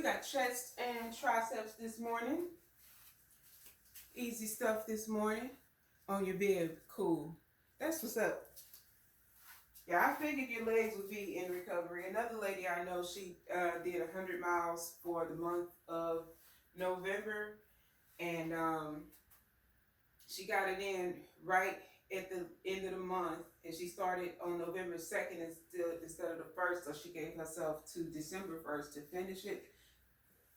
We got chest and triceps this morning. Easy stuff this morning. On your bib. Cool. That's what's up. Yeah, I figured your legs would be in recovery. Another lady I know, she did 100 miles for the month of November. And she got it in right at the end of the month. And she started on November 2nd instead of the 1st. So she gave herself to December 1st to finish it.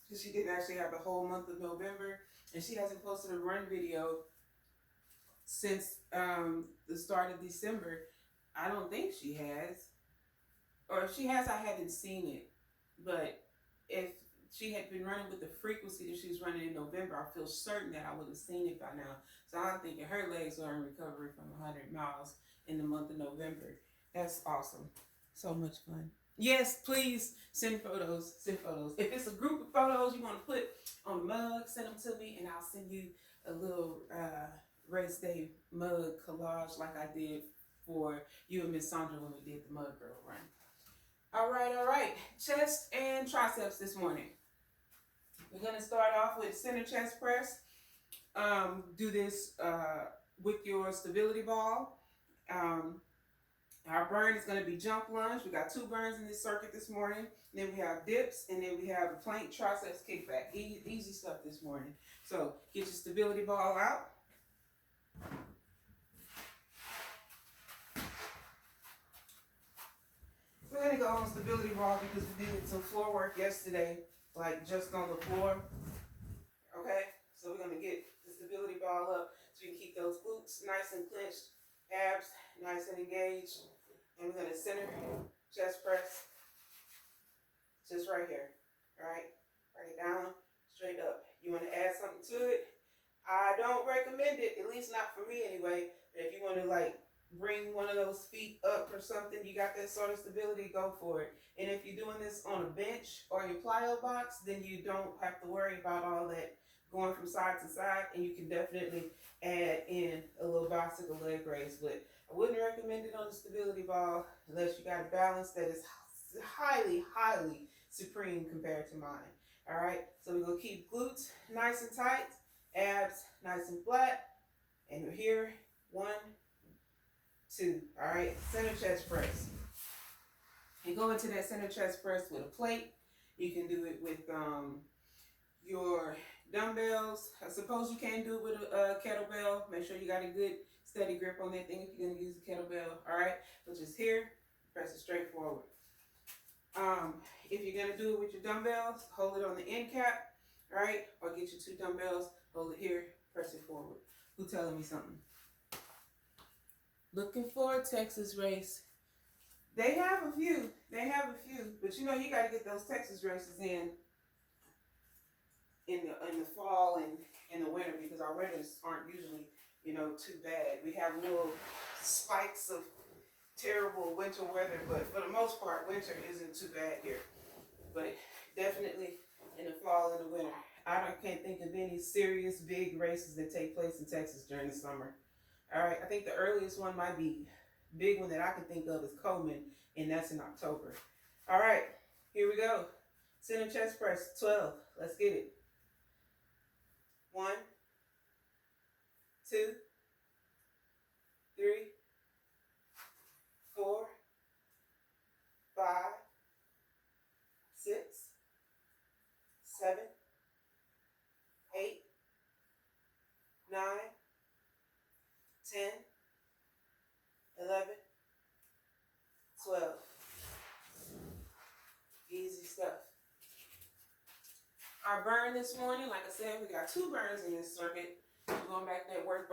Because she didn't actually have the whole month of November. And she hasn't posted a run video since the start of December. I don't think she has. Or if she has, I haven't seen it. But if she had been running with the frequency that she was running in November, I feel certain that I would have seen it by now. So I'm thinking her legs are in recovery from 100 miles in the month of November. That's awesome. So much fun. Yes, please send photos. Send photos. If it's a group of photos you want to put on a mug, send them to me and I'll send you a little race day mug collage like I did for you and Miss Sandra when we did the Mud Girl run. All right. Chest and triceps this morning. We're going to start off with center chest press. Do this with your stability ball. Our burn is going to be jump lunge. We got 2 burns in this circuit this morning. Then we have dips, and then we have a plank triceps kickback. Easy stuff this morning. So get your stability ball out. We're going to go on stability ball because we did some floor work yesterday, like just on the floor. Okay, so we're going to get the stability ball up so you can keep those glutes nice and clenched, abs nice and engaged. And we're going to center chest press just right here. All right, bring it down, straight up. You want to add something to it? I don't recommend it, at least not for me anyway. If you want to like bring one of those feet up or something, you got that sort of stability, go for it. And if you're doing this on a bench or your plyo box, then you don't have to worry about all that going from side to side, and you can definitely add in a little bicycle leg raise. But I wouldn't recommend it on the stability ball unless you got a balance that is highly supreme compared to mine. All right, so we're gonna keep glutes nice and tight, abs nice and flat, and we're here, 1, 2. All right, center chest press. And go into that center chest press with a plate. You can do it with your dumbbells. I suppose you can do it with a kettlebell. Make sure you got a good steady grip on that thing if you're going to use a kettlebell. All right, but just here, press it straight forward. If you're going to do it with your dumbbells, hold it on the end cap, all right? Or get your 2 dumbbells, hold it here, press it forward. Who telling me something? Looking for a Texas race. They have a few, but you know you got to get those Texas races in the fall and in the winter, because our winters aren't usually, too bad. We have little spikes of terrible winter weather, but for the most part, winter isn't too bad here. But definitely in the fall and the winter. I can't think of any serious big races that take place in Texas during the summer. All right, I think the earliest one might be, big one that I can think of is Coleman, and that's in October. All right, here we go. Center chest press, 12. Let's get it. 1, 2, 3, 4, 5, 6, 7, 8, 9, 10, 11, 12. Easy stuff. Our burn this morning, like I said, we got 2 burns in this circuit. We're going back to that work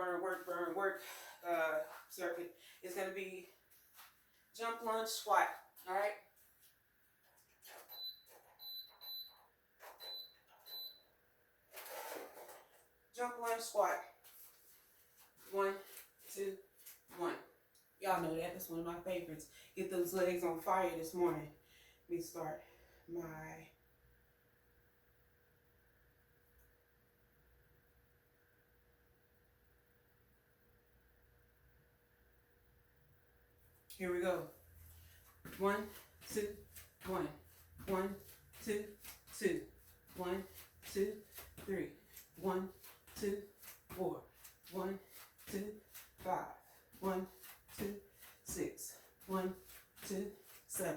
circuit. It's going to be jump, lunge, squat. All right? Jump, lunge, squat. 1, 2, 1. Y'all know that. That's one of my favorites. Get those legs on fire this morning. Let me start my... Here we go. 1, 2, 1. 1, 2, 2. 1, 2, 3. 1, 2, 4. 1, 2, 5. 1, 2, 6. 1, 2, 7.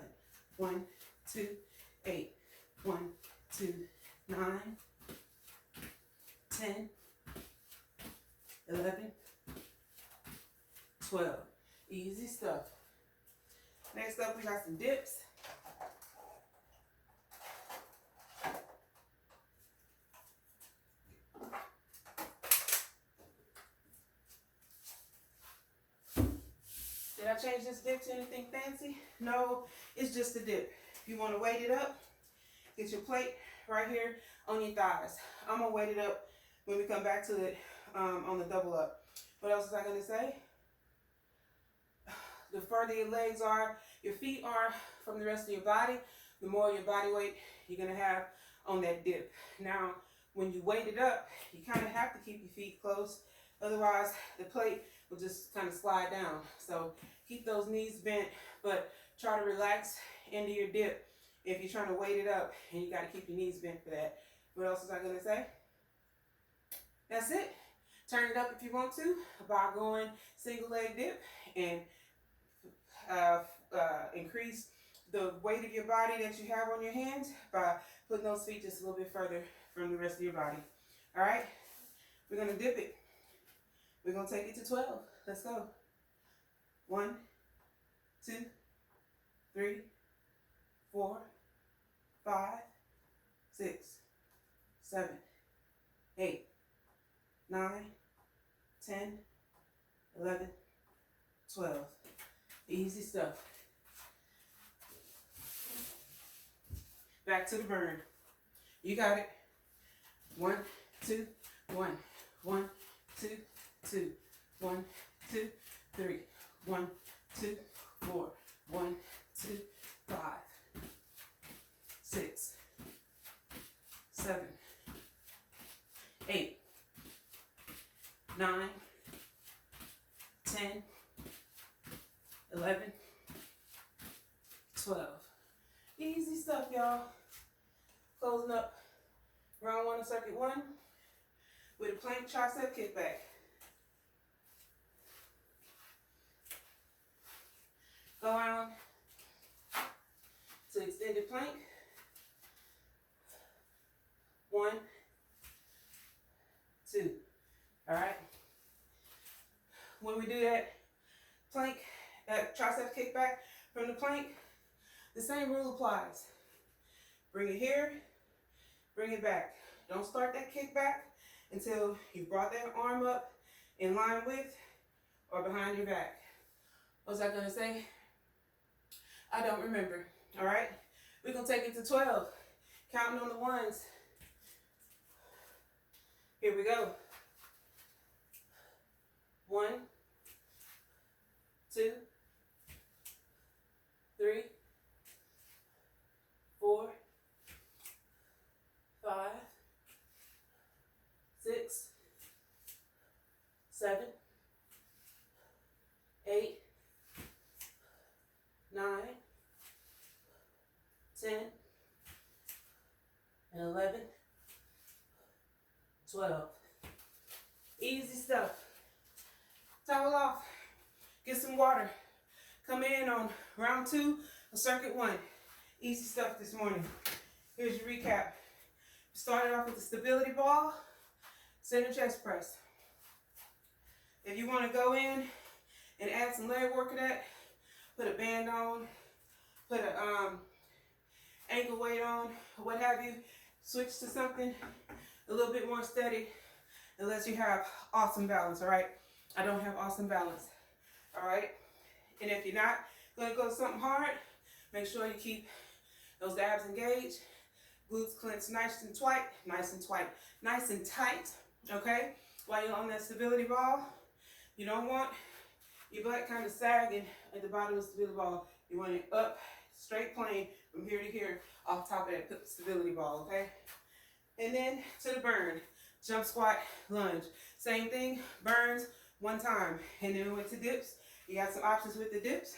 1, 2, 8. 1, 2, 9. 10. 11. 12. Easy stuff. Next up, we got some dips. Did I change this dip to anything fancy? No, it's just a dip. If you want to weight it up, get your plate right here on your thighs. I'm going to weight it up when we come back to it on the double up. What else was I going to say? The further your legs are, your feet are from the rest of your body, the more your body weight you're going to have on that dip. Now, when you weight it up, you kind of have to keep your feet close. Otherwise, the plate will just kind of slide down. So keep those knees bent, but try to relax into your dip if you're trying to weight it up, and you got to keep your knees bent for that. What else was I going to say? That's it. Turn it up if you want to by going single leg dip and increase the weight of your body that you have on your hands by putting those feet just a little bit further from the rest of your body. All right, we're going to dip it. We're going to take it to 12. Let's go. 1, 2, 3, 4, 5, 6, 7, 8, 9, 10, 11, 12. Easy stuff. Back to the burn. You got it. 1, 2, 1. 1, 2, 2. 1, 2, 3. 1, 2, 4. 1, 2, 5. 6, 7, 8, 9, 10, 11, 12. Easy stuff, y'all. Closing up round 1 of circuit 1 with a plank tricep kickback. Go on to extended plank. 1, 2. All right. When we do that plank, that tricep kickback from the plank, the same rule applies. Bring it here, bring it back. Don't start that kickback until you brought that arm up in line with or behind your back. What was I gonna say? I don't remember. All right, we're gonna take it to 12, counting on the ones. Here we go. 1, 2, 3, 4, 5, 6, 7, 8, 9, 10, and 11, 12. Easy stuff. Towel off. Get some water. Come in on round 2 of circuit 1. Easy stuff this morning. Here's your recap. Started off with the stability ball, center chest press. If you want to go in and add some leg work to that, put a band on, put a ankle weight on, or what have you, switch to something a little bit more steady unless you have awesome balance, all right? I don't have awesome balance, all right? And if you're not going to go to something hard, make sure you keep those abs engaged, glutes clenched nice and tight, okay? While you're on that stability ball, you don't want your butt kind of sagging at the bottom of the stability ball. You want it up, straight plane from here to here, off top of that stability ball, okay? And then to the burn, jump squat, lunge. Same thing, burns 1 time. And then we went to dips. You got some options with the dips.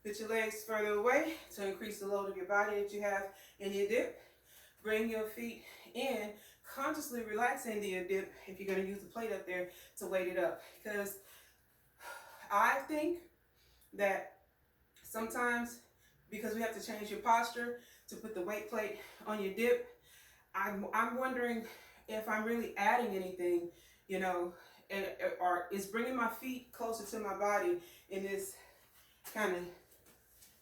Put your legs further away to increase the load of your body that you have in your dip. bring your feet in, consciously relaxing into your dip if you're going to use the plate up there to weight it up. Because I think that sometimes, because we have to change your posture to put the weight plate on your dip, I'm wondering if I'm really adding anything, you know, or is bringing my feet closer to my body in this kind of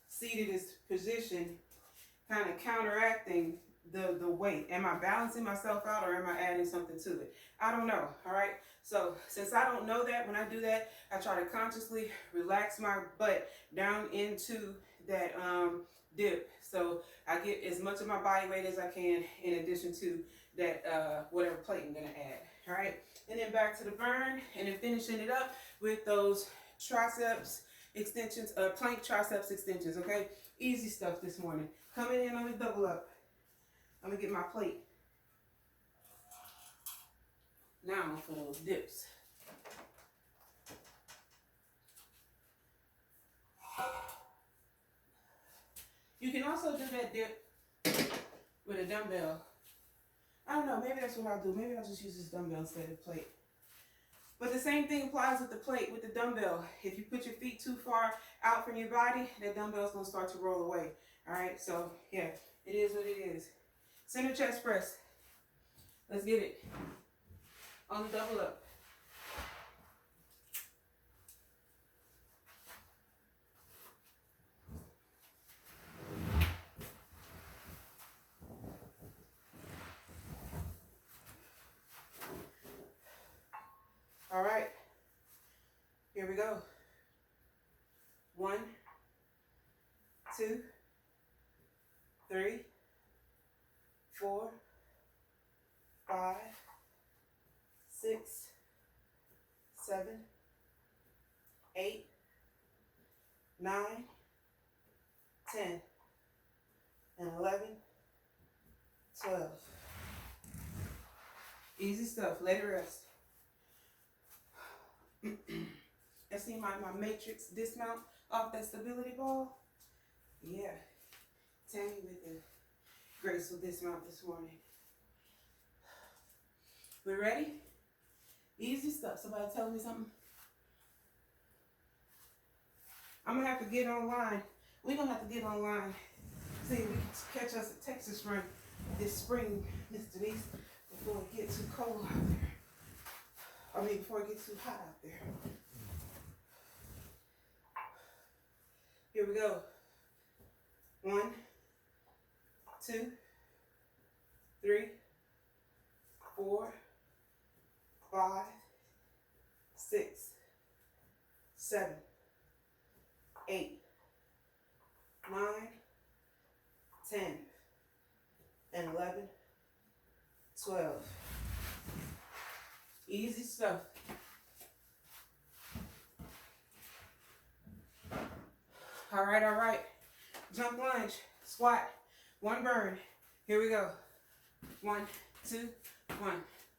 seated position, kind of counteracting the weight. Am I balancing myself out, or am I adding something to it? I don't know. All right. So since I don't know that, when I do that, I try to consciously relax my butt down into that dip, so I get as much of my body weight as I can, in addition to that whatever plate I'm gonna add. All right. And then back to the burn, and then finishing it up with those triceps extensions, plank triceps extensions. Okay. Easy stuff this morning. Coming in on the double up. I'm gonna get my plate now for those dips. You can also do that dip with a dumbbell. I don't know, maybe that's what I'll do. Maybe I'll just use this dumbbell instead of plate. But the same thing applies with the plate, with the dumbbell. If you put your feet too far out from your body, that dumbbell's gonna start to roll away. All right, so yeah, it is what it is. Center chest press. Let's get it. On the double up. All right, here we go. 1, 2, 3, 4, 5, 6, 7, 8, 9, 10, and 11, 12. Easy stuff. Let it rest. I see my matrix dismount off that stability ball. Yeah. Tammy with the graceful dismount this morning. We ready? Easy stuff. Somebody tell me something? I'm going to have to get online. We're going to have to get online. See if we can catch us a Texas run this spring, Miss Denise, before it gets too cold out there. I mean, before it gets too hot out there. Here we go. 1, 2, 3, 4, 5, 6, 7, 8, 9, 10, and 11, 12. Easy stuff. All right. Jump lunge, squat, 1 burn. Here we go. 1, 2, 1,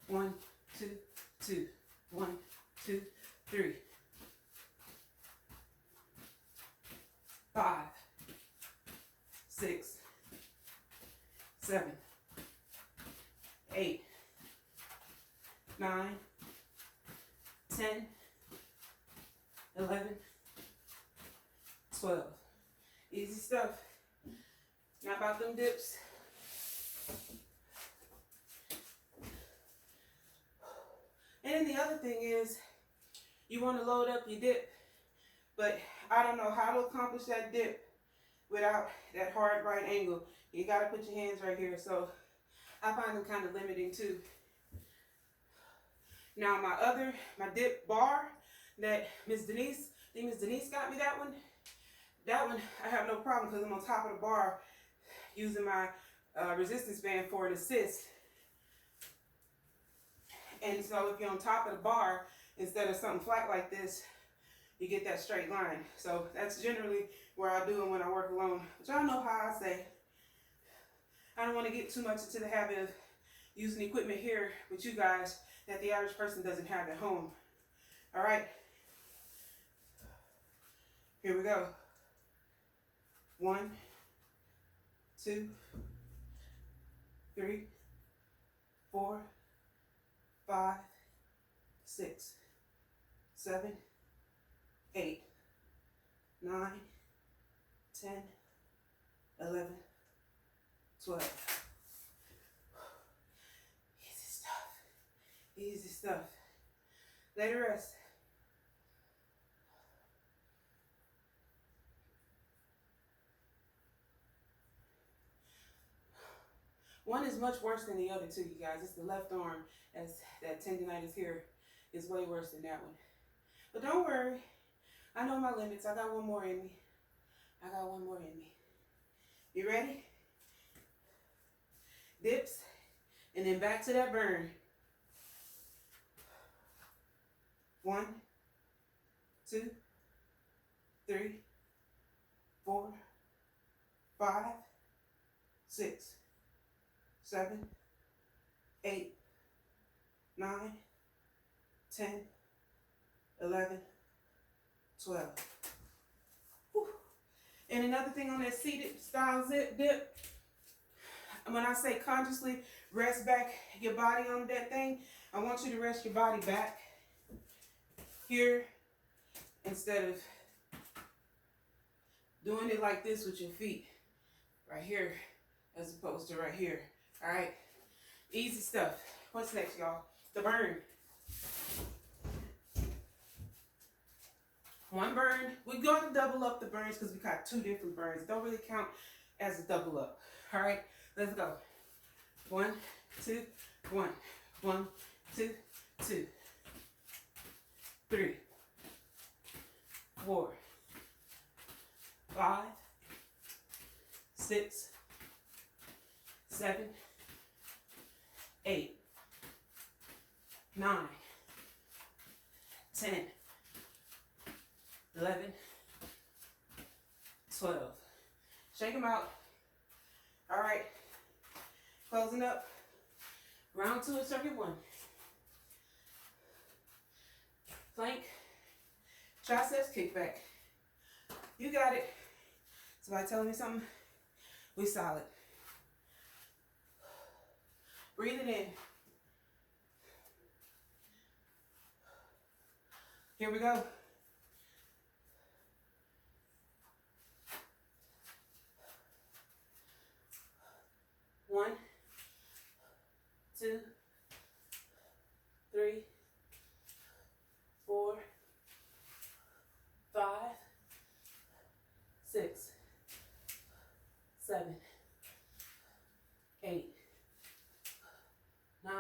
1, 2, 2, 1, 2, 3, 5, 6, 7, 8, 9, 10, 11, 12. Easy stuff. Not about them dips. And then the other thing is, you want to load up your dip, but I don't know how to accomplish that dip without that hard right angle. You got to put your hands right here. So I find them kind of limiting too. Now my dip bar that Miss Denise, I think Miss Denise got me that one. That one I have no problem because I'm on top of the bar using my resistance band for an assist. And so if you're on top of the bar, instead of something flat like this, you get that straight line. So that's generally where I do it when I work alone. But y'all know how I say, I don't want to get too much into the habit of using equipment here with you guys that the average person doesn't have at home. All right. Here we go. 1, 2, 3, 4, 5, 6, 7, 8, 9, 10, 11, 12. Easy stuff. Easy stuff. Let it rest. One is much worse than the other two, you guys. It's the left arm, as that tendonitis here is way worse than that one. But don't worry. I know my limits. I got one more in me. I got one more in me. You ready? Dips, and then back to that burn. 1, 2, 3, 4, 5, 6, 7, 8, 9, 10, 11, 12. Whew. And another thing on that seated style dip, when I say consciously rest back your body on that thing, I want you to rest your body back here instead of doing it like this with your feet right here as opposed to right here. All right, easy stuff. What's next, y'all? The burn. One burn. We're going to double up the burns because we got 2 different burns. Don't really count as a double up. All right, let's go. 1, 2, 1, 1, 2, 2, 3, 4, 5, 6, 7, 8, 9, 10, 11, 12. Shake them out. All right. Closing up. Round 2 of circuit 1. Plank. Triceps kickback. You got it. Somebody telling me something? We solid. Breathe it in. Here we go. One, 2, 3, 4, 5, 6, 7, 8, 9,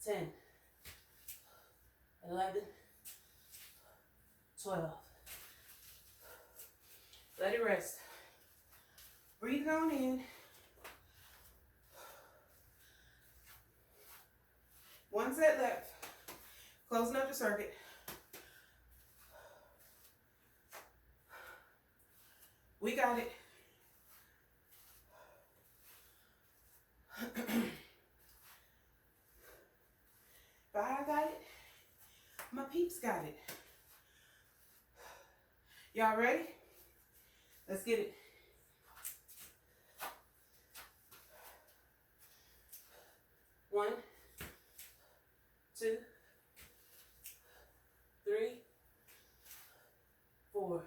10, 11, 12. Let it rest. Breathe it on in. One set left. Closing up the circuit. We got it. If I got it, my peeps got it. Y'all ready? Let's get it. One, 2, 3, 4,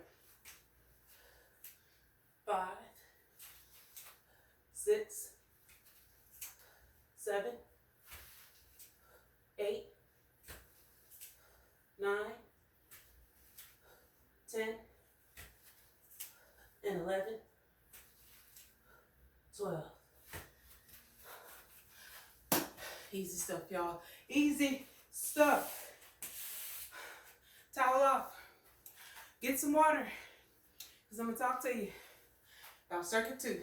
5, 6, 7, 8, 9, 10, and 11, 12. Easy stuff, y'all. Easy stuff. Towel off. Get some water, because I'm going to talk to you about circuit 2.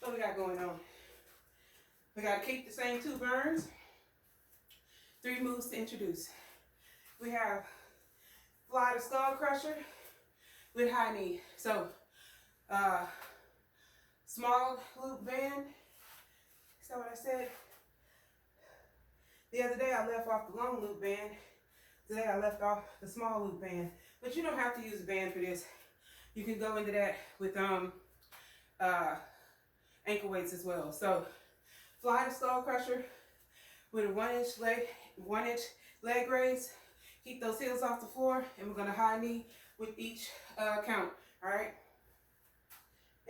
What we got going on? We got to keep the same 2 burns. 3 moves to introduce. We have fly to skull crusher with high knee. So, small loop band. Is that what I said? The other day I left off the long loop band. Today I left off the small loop band. But you don't have to use a band for this. You can go into that with ankle weights as well. So fly the skull crusher with a 1 inch leg raise. Keep those heels off the floor, and we're gonna high knee with each count. All right.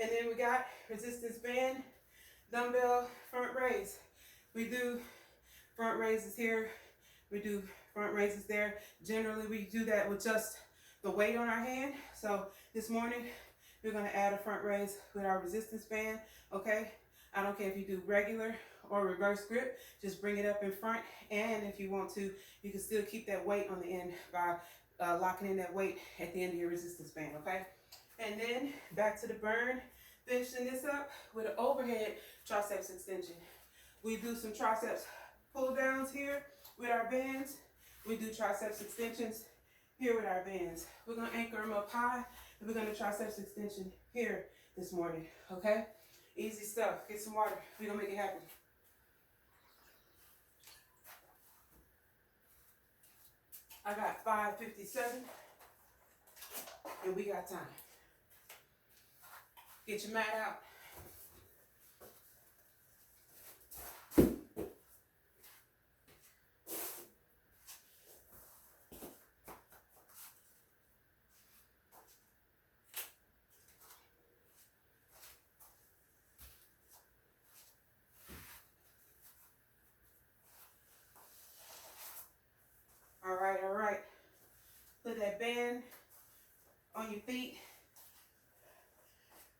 And then we got resistance band, dumbbell front raise. We do front raises here. We do front raises there. Generally, we do that with just the weight on our hand. So this morning, we're gonna add a front raise with our resistance band, okay? I don't care if you do regular or reverse grip, just bring it up in front. And if you want to, you can still keep that weight on the end by locking in that weight at the end of your resistance band, okay? And then back to the burn, finishing this up with an overhead triceps extension. We do some triceps pull downs here with our bands. We do triceps extensions here with our bands. We're gonna anchor them up high, and we're gonna triceps extension here this morning, okay? Easy stuff. Get some water. We're gonna make it happen. I got 5:57, and we got time. Get your mat out. All right. Put that band on your feet,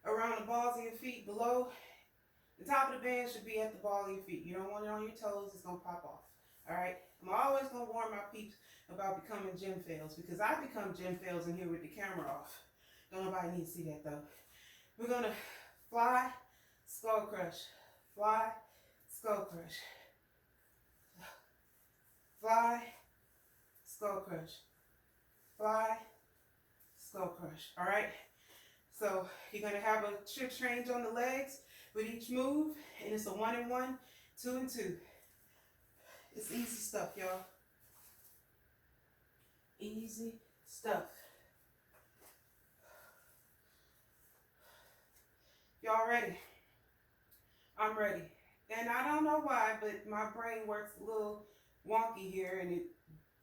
around the balls of your feet below. The top of the band should be at the ball of your feet. You don't want it on your toes, it's gonna pop off. All right. I'm always gonna warn my peeps about becoming gym fails, because I become gym fails in here with the camera off. Don't nobody need to see that though. We're gonna fly, skull crush, fly, skull crush, fly, skull crush, fly, skull crush. All right. So you're gonna have a trick change on the legs with each move, and it's a 1 and 1, 2 and 2. It's easy stuff, y'all. Easy stuff. Y'all ready? I'm ready. And I don't know why, but my brain works a little wonky here, and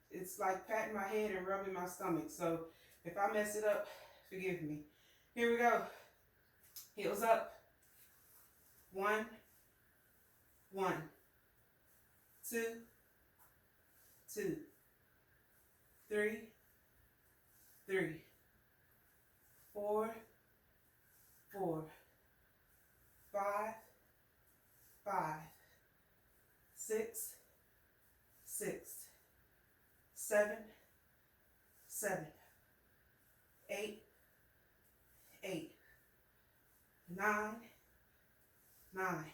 it's like patting my head and rubbing my stomach. So if I mess it up, forgive me. Here we go. Heels up. 1, 1, 2, 2, 3, 3, 4, 4, 5, 5, 6, 6, 7, 7, 8, 8, 9, 9,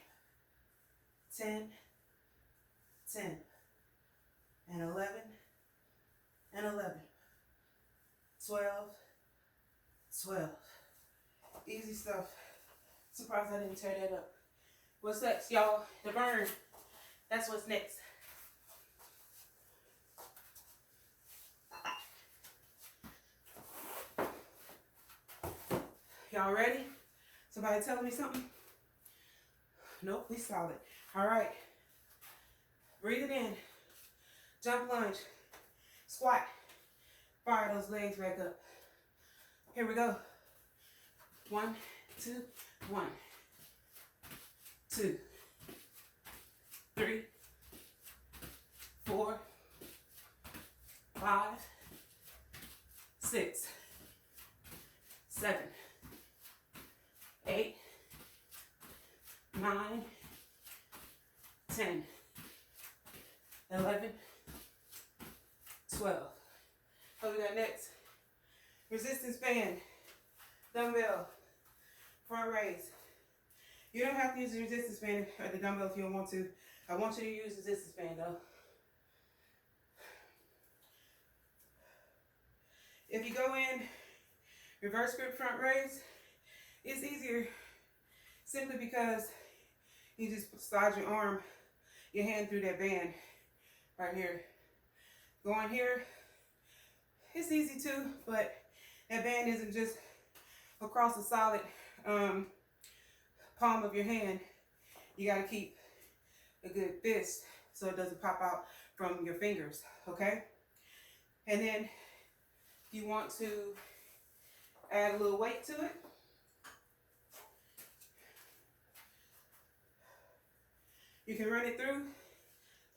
10, 10, and 11, and 11, 12, 12. Easy stuff. Surprised I didn't tear that up. What's next, y'all? The burn. That's what's next. Y'all ready? Somebody telling me something? Nope, we solid. All right. Breathe it in. Jump lunge. Squat. Fire those legs back up. Here we go. 1, 2, 1, 2, 3, 4, 5, 6, 7, 8, 9, 10, 11, 12. What we got next? Resistance band, dumbbell, front raise. You don't have to use the resistance band or the dumbbell if you don't want to. I want you to use the resistance band though. If you go in reverse grip front raise, it's easier simply because you just slide your arm, your hand through that band right here. Going here, it's easy too, but that band isn't just across a solid palm of your hand, you got to keep a good fist so it doesn't pop out from your fingers, okay? And then if you want to add a little weight to it, you can run it through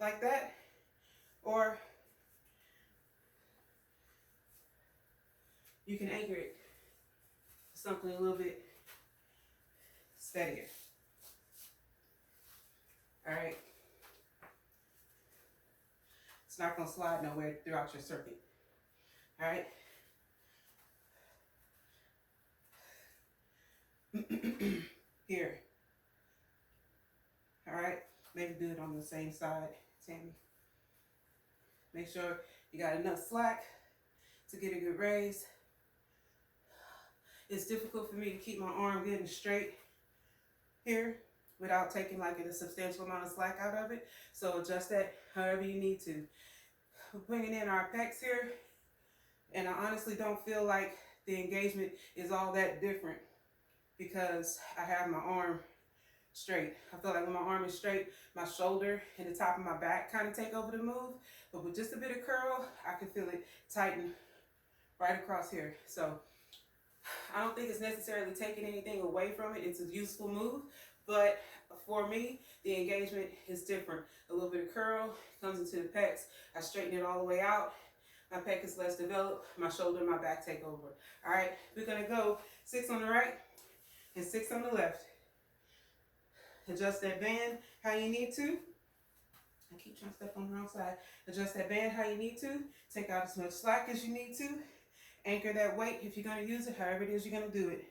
like that, or you can anchor it to something a little bit steadier. All right. It's not going to slide nowhere throughout your circuit. All right. Here. All right. Maybe do it on the same side, Tammy. Make sure you got enough slack to get a good raise. It's difficult for me to keep my arm good and straight here without taking like a substantial amount of slack out of it. So adjust that however you need to. We're bringing in our pecs here, and I honestly don't feel like the engagement is all that different because I have my arm straight. I feel like when my arm is straight, my shoulder and the top of my back kind of take over the move. But with just a bit of curl, I can feel it tighten right across here. So I don't think it's necessarily taking anything away from it. It's a useful move, but for me, the engagement is different. A little bit of curl comes into the pecs. I straighten it all the way out. My pec is less developed. My shoulder and my back take over. All right, we're gonna go 6 on the right and 6 on the left. Adjust that band how you need to. I keep trying to step on the wrong side. Adjust that band how you need to. Take out as much slack as you need to. Anchor that weight if you're going to use it, however it is you're going to do it.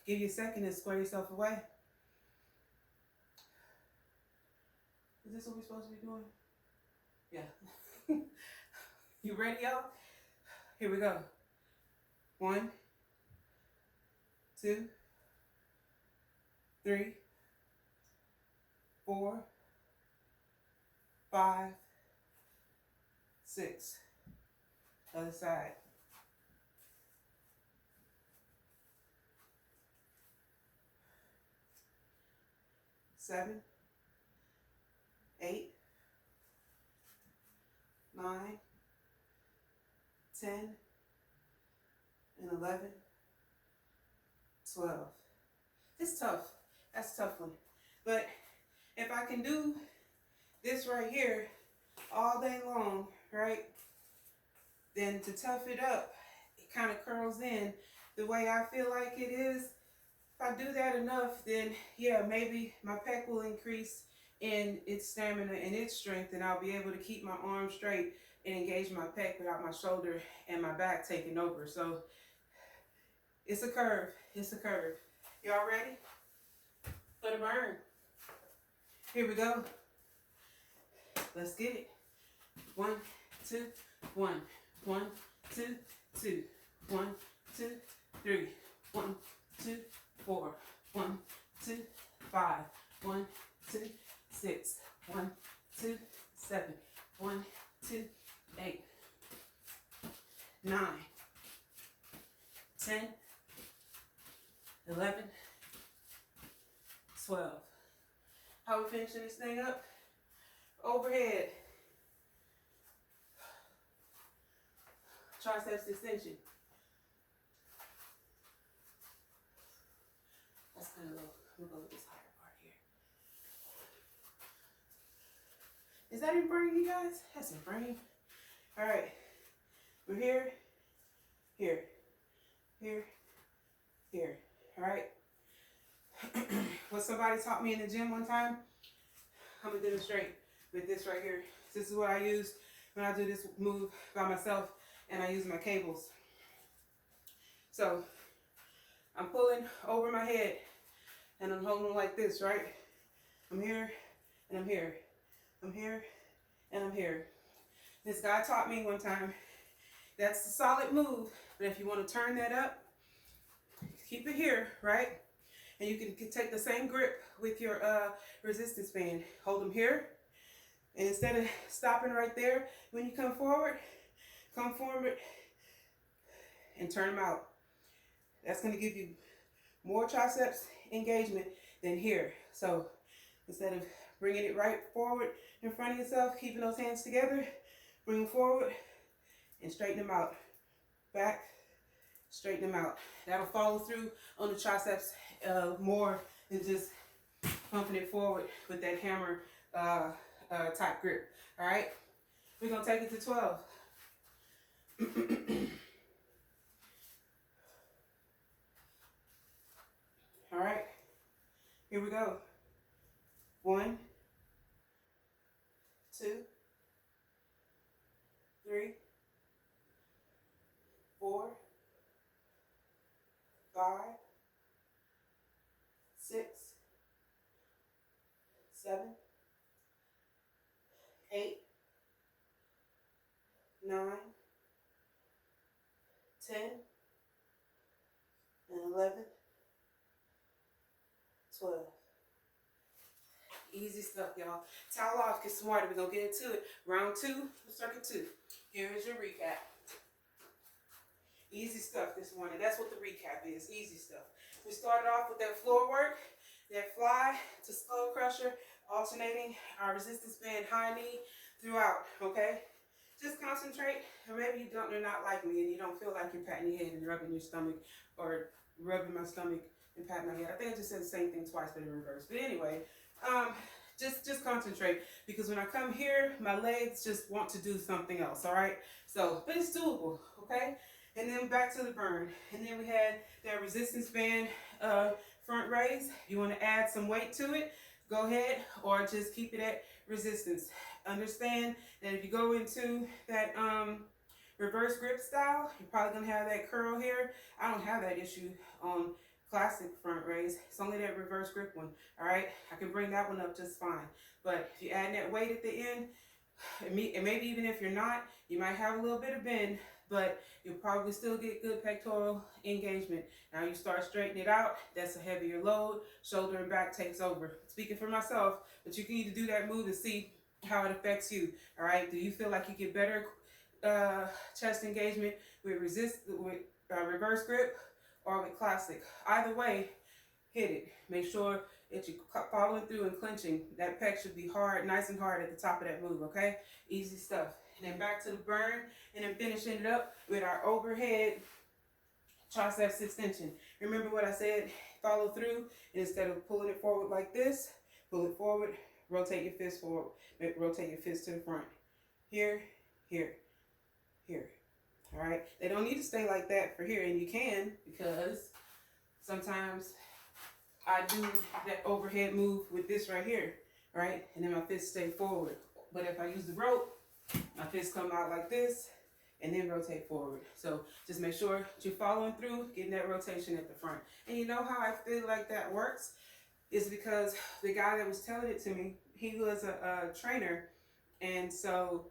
Give you a second and square yourself away. Is this what we're supposed to be doing? Yeah. You ready, y'all? Here we go. 1, 2, 3, 4, 5, 6. Other side. 7, 8, 9, 10, and 11, 12. It's tough. That's a tough one. But if I can do this right here all day long, right, then to tough it up, it kind of curls in the way I feel like it is. If I do that enough, then yeah, maybe my pec will increase in its stamina and its strength, and I'll be able to keep my arm straight and engage my pec without my shoulder and my back taking over. So it's a curve. It's a curve. Y'all ready for the burn? Here we go. Let's get it. 1, 2, 1. 1, 2, 2. 1, 2, 3. 1, 2, 4. 1, 2, 5. 1, 2, 6. 1, 2, 7. 1, 2, 8. 9. 10. 11. 12. How we finishing this thing up? Overhead. Triceps extension. That's kind of low. We'll go with this higher part here. Is that in burning, you guys? That's in burning. All right. We're here, here, here, here. All right. What somebody taught me in the gym one time, I'm going to demonstrate with this right here. This is what I use when I do this move by myself. And I use my cables. So I'm pulling over my head and I'm holding like this, right? I'm here and I'm here. I'm here and I'm here. This guy taught me one time that's a solid move, but if you want to turn that up, keep it here, right? And you can take the same grip with your resistance band. Hold them here, and instead of stopping right there, when you come forward and turn them out. That's going to give you more triceps engagement than here. So instead of bringing it right forward in front of yourself, keeping those hands together, bring them forward and straighten them out. Back, straighten them out. That'll follow through on the triceps more than just pumping it forward with that hammer type grip. All right, we're gonna take it to 12. All right, here we go. 1, 2, 3, 4, 5, 6, 7, 8, 9, 10, and 11, 12. Easy stuff, y'all. Towel off, get some water. We're going to get into it. Round 2, circuit 2. Here is your recap. Easy stuff this morning. That's what the recap is. Easy stuff. We started off with that floor work, that fly to skull crusher, alternating our resistance band high knee throughout, okay? Just concentrate, or maybe you're not like me and you don't feel like you're patting your head and rubbing your stomach, or rubbing my stomach and patting my head. I think I just said the same thing twice, but in reverse. But anyway, just concentrate, because when I come here, my legs just want to do something else, all right? So, but it's doable, okay? And then back to the burn. And then we had that resistance band front raise. You want to add some weight to it, go ahead, or just keep it at resistance. Understand that if you go into that reverse grip style, you're probably going to have that curl here. I don't have that issue on classic front raise. It's only that reverse grip one, all right? I can bring that one up just fine. But if you add that weight at the end, and maybe even if you're not, you might have a little bit of bend, but you'll probably still get good pectoral engagement. Now you start straightening it out, that's a heavier load, shoulder and back takes over. Speaking for myself, but you can either do that move and see how it affects you, all right? Do you feel like you get better chest engagement with reverse grip or with classic? Either way, hit it. Make sure that you're following through and clenching. That pec should be hard, nice and hard at the top of that move, okay? Easy stuff. And then back to the burn, and then finishing it up with our overhead triceps extension. Remember what I said? Follow through, and instead of pulling it forward like this, pull it forward, rotate your fist forward, rotate your fist to the front. Here, here, here. All right? They don't need to stay like that for here, and you can, because sometimes I do that overhead move with this right here, right? And then my fists stay forward. But if I use the rope, my fists come out like this and then rotate forward. So just make sure that you're following through, getting that rotation at the front. And you know how I feel like that works? Is because the guy that was telling it to me, he was a trainer. And so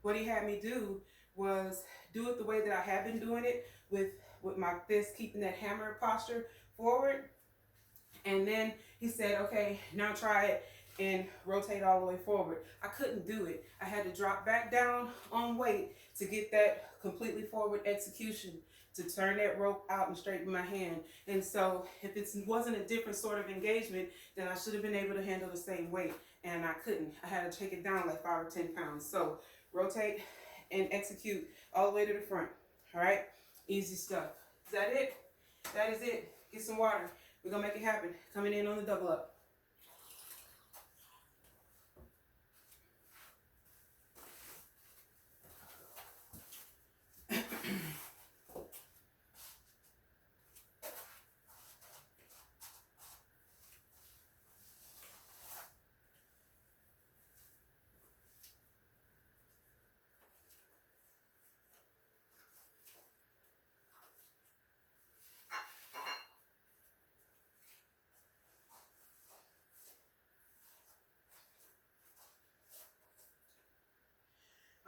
what he had me do was do it the way that I have been doing it, with my fist keeping that hammer posture forward. And then he said, okay, now try it and rotate all the way forward. I couldn't do it. I had to drop back down on weight to get that completely forward execution, to turn that rope out and straighten my hand. And so if it wasn't a different sort of engagement, then I should have been able to handle the same weight. And I couldn't. I had to take it down like 5 or 10 pounds. So rotate and execute all the way to the front. All right? Easy stuff. Is that it? That is it. Get some water. We're going to make it happen. Coming in on the double up.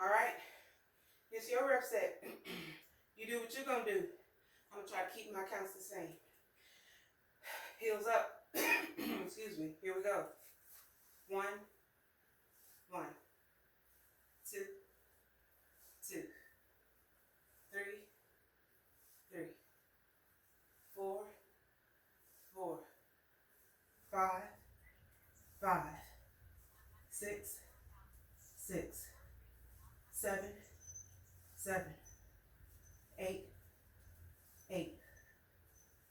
All right, it's your rep set. You do what you're gonna do. I'm gonna try to keep my counts the same. Heels up. Excuse me. Here we go. 1, 1, 2, 2, 3, 3, 4, 4, 5, 5, 6, 6, 7, 7, 8, 8,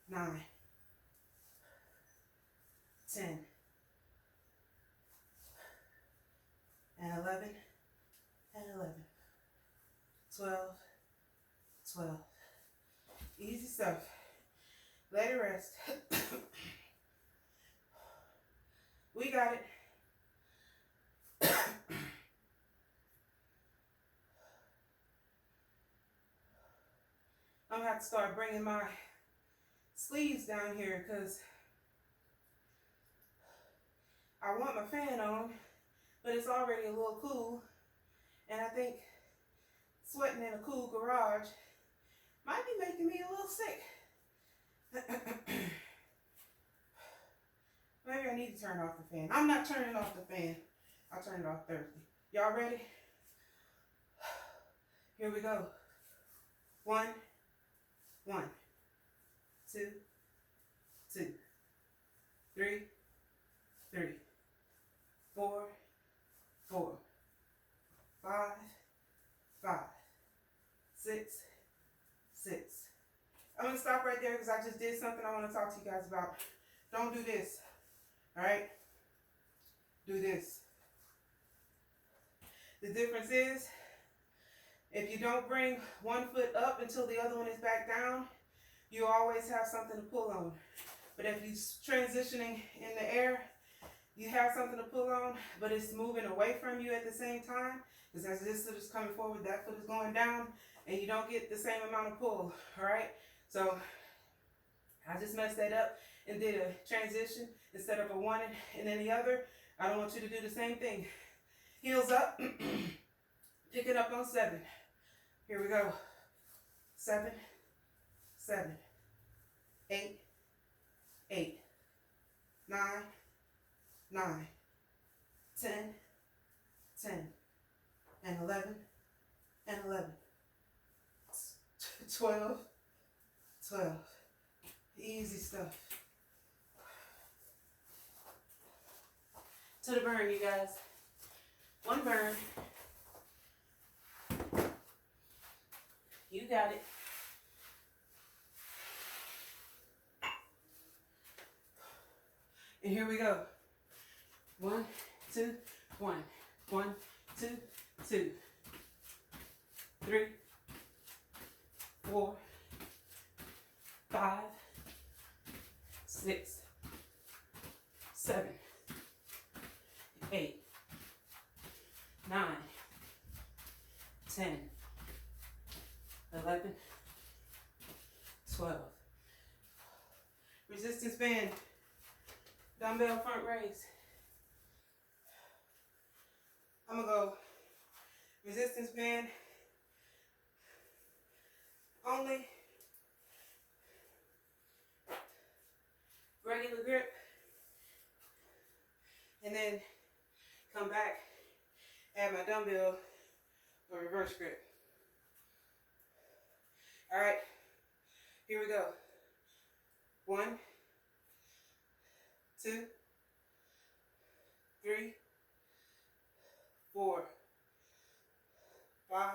9, 10, and 11, and 11, 12, 12. Easy stuff. Let it rest. We got it. I'm gonna have to start bringing my sleeves down here because I want my fan on, but it's already a little cool, and I think sweating in a cool garage might be making me a little sick. Maybe I need to turn off the fan. I'm not turning off the fan. I'll turn it off Thursday. Y'all ready? Here we go. 1, 1, 2, 2, 3, 3, 4, 4, 5, 5, 6, 6. I'm going to stop right there because I just did something I want to talk to you guys about. Don't do this. All right? Do this. The difference is, if you don't bring one foot up until the other one is back down, you always have something to pull on. But if you're transitioning in the air, you have something to pull on, but it's moving away from you at the same time, because as this foot is coming forward, that foot is going down, and you don't get the same amount of pull, all right? So I just messed that up and did a transition instead of a one and then the other. I don't want you to do the same thing. Heels up, pick it up on 7. Here we go. 7, 7, 8, 8, 9, 9, 10, 10, and 11, and 11, 12, 12. Easy stuff. To the burn, you guys. One burn. You got it. And here we go. 1, 2, 1. 1, 2, 2. 3, 4, 5, 6, 7, 8, 9, 10, 11, 12. Resistance band, dumbbell front raise. I'm gonna go resistance band only, regular grip, and then come back, add my dumbbell or reverse grip. All right, here we go. 1, 2, 3, 4, 5,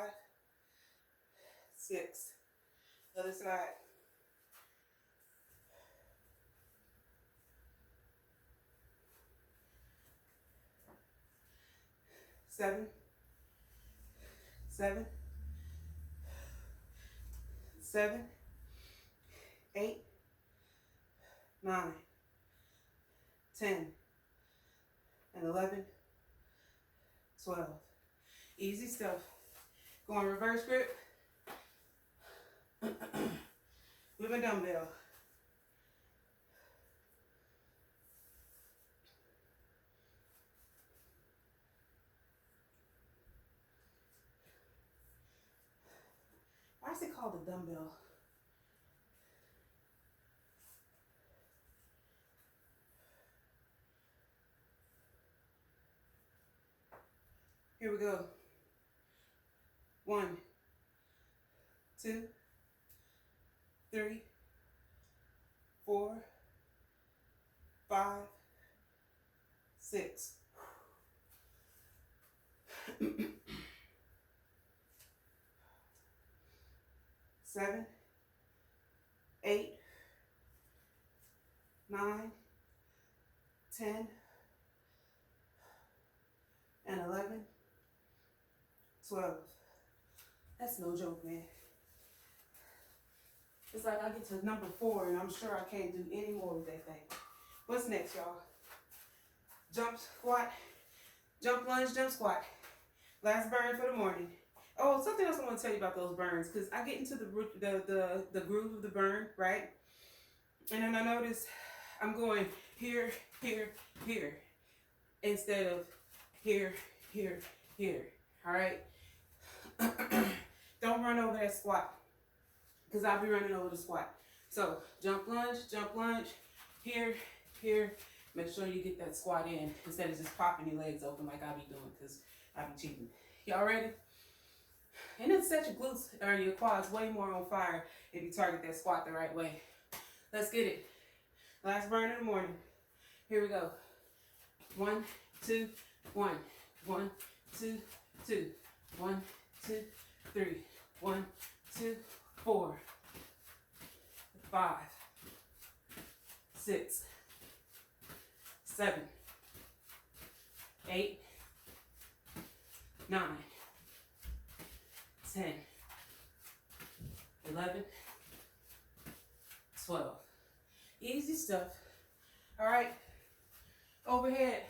6. Other side. 7, 7, 7, 8, 9, 10, and 11, 12. Easy stuff. Going reverse grip with a dumbbell. Why is it called a dumbbell? Here we go. 1, 2, 3, 4, 5, 6, 7, 8, 9, 10, and 11, 12. That's no joke, man. It's like I get to number 4 and I'm sure I can't do any more with that thing. What's next, y'all? Jump squat, jump lunge, jump squat. Last burn for the morning. Oh, something else I want to tell you about those burns, because I get into the groove of the burn, right? And then I notice I'm going here, here, here, instead of here, here, here. All right? Don't run over that squat, because I'll be running over the squat. So jump lunge, here, here. Make sure you get that squat in instead of just popping your legs open like I be doing, because I be cheating. Y'all ready? And then set your glutes or your quads way more on fire if you target that squat the right way. Let's get it. Last burn in the morning. Here we go. 1, 2, 1. 1, 2, 2. 1, 2, 3. 1, 2, 4. 5, 6, 7, 8, 9, 10, 11, 12. Easy stuff. All right. Overhead.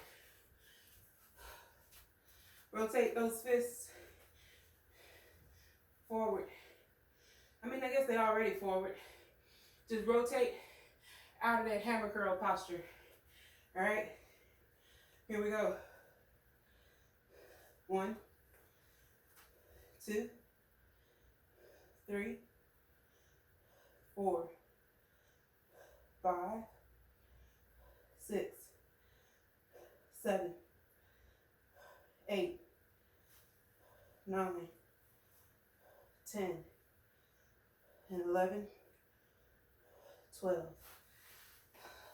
Rotate those fists forward. I mean, I guess they're already forward. Just rotate out of that hammer curl posture. All right. Here we go. 1, 2, 3, 4, 5, 6, 7, 8, 9, 10, and 11, 12.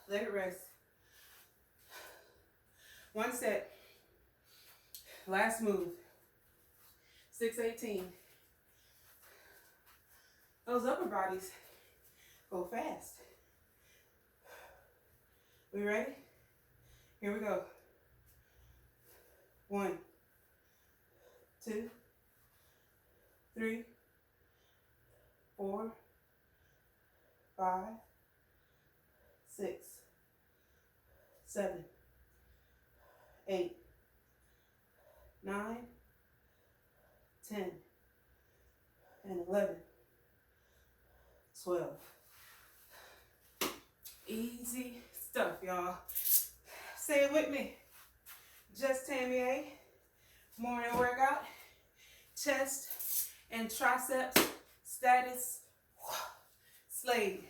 Let it rest. One set. Last move. 6:18. Those upper bodies go fast. We ready? Here we go. 1, 2, 3, 4, 5, 6, 7, 8, 9, 10, and 11, 12. Easy stuff, y'all. Say it with me. Just Tammy A. Morning workout. Chest and triceps status. Slade.